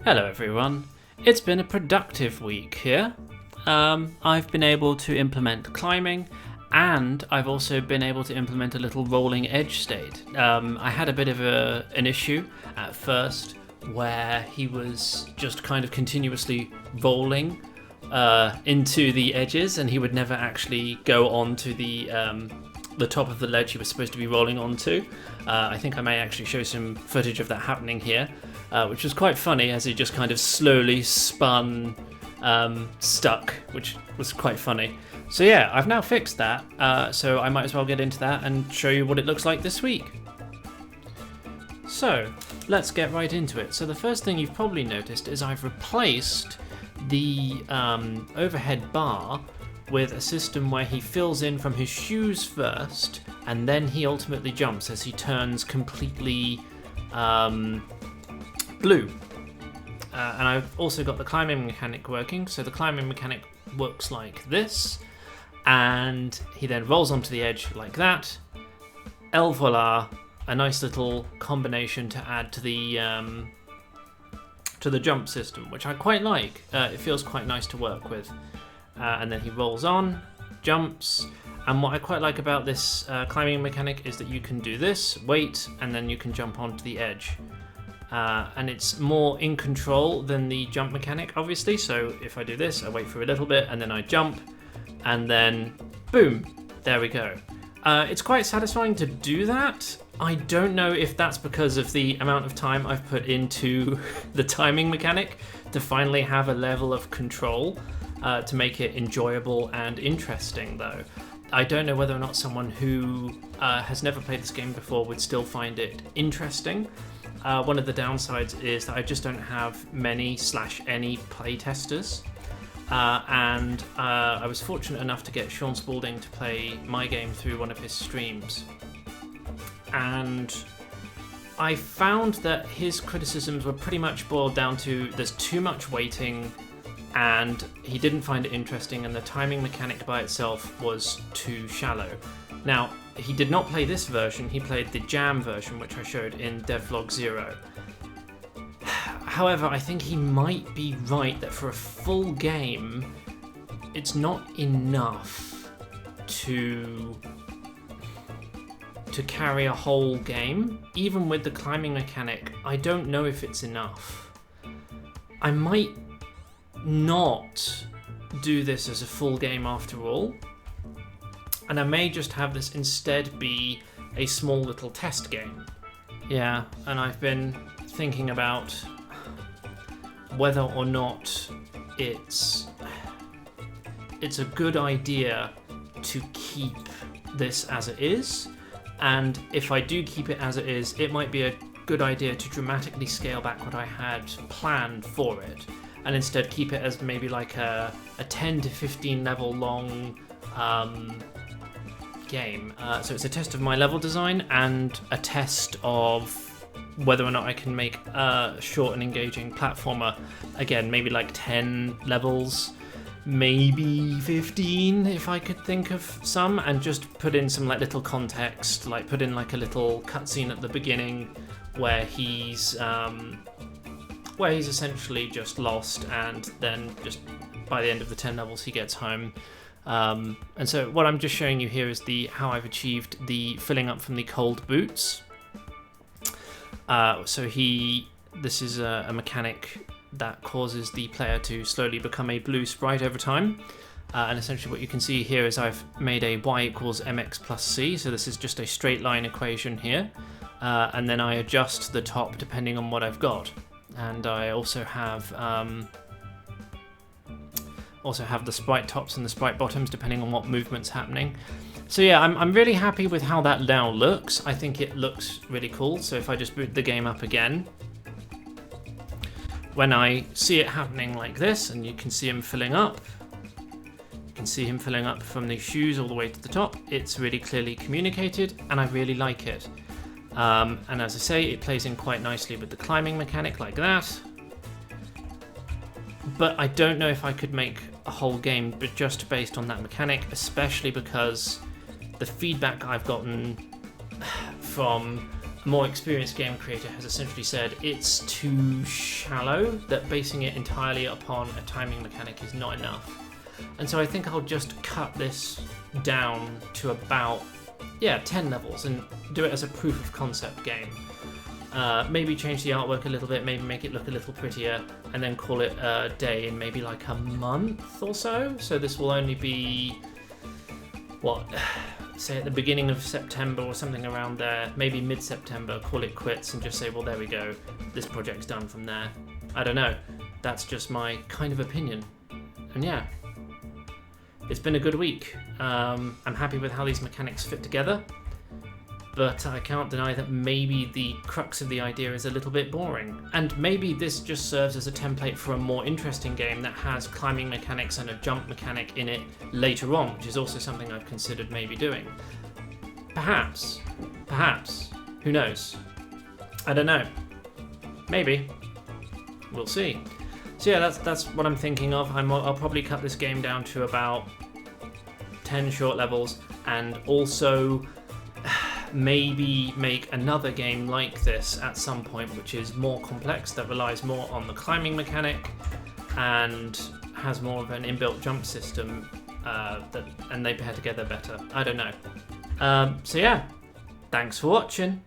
Hello everyone. It's been a productive week here. I've been able to implement climbing, and I've also been able to implement a little rolling edge state. I had a bit of an issue at first where he was just kind of continuously rolling into the edges, and he would never actually go onto the top of the ledge he was supposed to be rolling onto. I think I may actually show some footage of that happening here, which was quite funny as he just kind of slowly spun stuck, which was quite funny. So yeah, I've now fixed that, so I might as well get into that and show you what it looks like this week. So let's get right into it. So the first thing you've probably noticed is I've replaced the overhead bar with a system where he fills in from his shoes first, and then he ultimately jumps as he turns completely blue. And I've also got the climbing mechanic working. So the climbing mechanic works like this, and he then rolls onto the edge like that. Et voila, a nice little combination to add to the jump system, which I quite like. It feels quite nice to work with. And then he rolls on, jumps, and what I quite like about this climbing mechanic is that you can do this, wait, and then you can jump onto the edge. And it's more in control than the jump mechanic, obviously. So if I do this, I wait for a little bit, and then I jump, and then boom, there we go. It's quite satisfying to do that. I don't know if that's because of the amount of time I've put into the timing mechanic to finally have a level of control to make it enjoyable and interesting, though. I don't know whether or not someone who has never played this game before would still find it interesting. One of the downsides is that I just don't have many/any playtesters. And I was fortunate enough to get Sean Spalding to play my game through one of his streams. And I found that his criticisms were pretty much boiled down to there's too much waiting, and he didn't find it interesting, and the timing mechanic by itself was too shallow. Now, he did not play this version, he played the Jam version, which I showed in Devlog 0. However, I think he might be right that for a full game, it's not enough to carry a whole game. Even with the climbing mechanic, I don't know if it's enough. I might not do this as a full game after all, and I may just have this instead be a small little test game. Yeah, and I've been thinking about whether or not it's a good idea to keep this as it is, and if I do keep it as it is, it might be a good idea to dramatically scale back what I had planned for it, and instead keep it as maybe like a 10 to 15 level long game. So it's a test of my level design and a test of whether or not I can make a short and engaging platformer. Again, maybe like 10 levels, maybe 15 if I could think of some, and just put in some like little context, like put in like a little cutscene at the beginning where he's essentially just lost, and then just by the end of the 10 levels he gets home. And so what I'm just showing you here is how I've achieved the filling up from the cold boots. This is a mechanic that causes the player to slowly become a blue sprite over time. And essentially what you can see here is I've made a y equals mx plus c, so this is just a straight line equation here. And then I adjust the top depending on what I've got. And I also have the sprite tops and the sprite bottoms depending on what movement's happening. So yeah, I'm really happy with how that now looks. I think it looks really cool. So if I just boot the game up again, when I see it happening like this, and you can see him filling up, you can see him filling up from the shoes all the way to the top, it's really clearly communicated, and I really like it. And as I say, it plays in quite nicely with the climbing mechanic like that. But I don't know if I could make a whole game but just based on that mechanic, especially because the feedback I've gotten from a more experienced game creator has essentially said it's too shallow, that basing it entirely upon a timing mechanic is not enough. And so I think I'll just cut this down to about 10 levels and do it as a proof of concept game. Maybe change the artwork a little bit, maybe make it look a little prettier, and then call it a day in maybe like a month or so. So this will only be, say at the beginning of September or something around there, maybe mid-September, call it quits and just say, well, there we go, this project's done from there. I don't know, that's just my kind of opinion. And yeah, it's been a good week. I'm happy with how these mechanics fit together, but I can't deny that maybe the crux of the idea is a little bit boring. And maybe this just serves as a template for a more interesting game that has climbing mechanics and a jump mechanic in it later on, which is also something I've considered maybe doing. Perhaps, who knows? I don't know. Maybe. We'll see. So yeah, that's what I'm thinking of. I'll probably cut this game down to about 10 short levels, and also maybe make another game like this at some point, which is more complex, that relies more on the climbing mechanic and has more of an inbuilt jump system, and they pair together better. I don't know. So yeah, thanks for watching.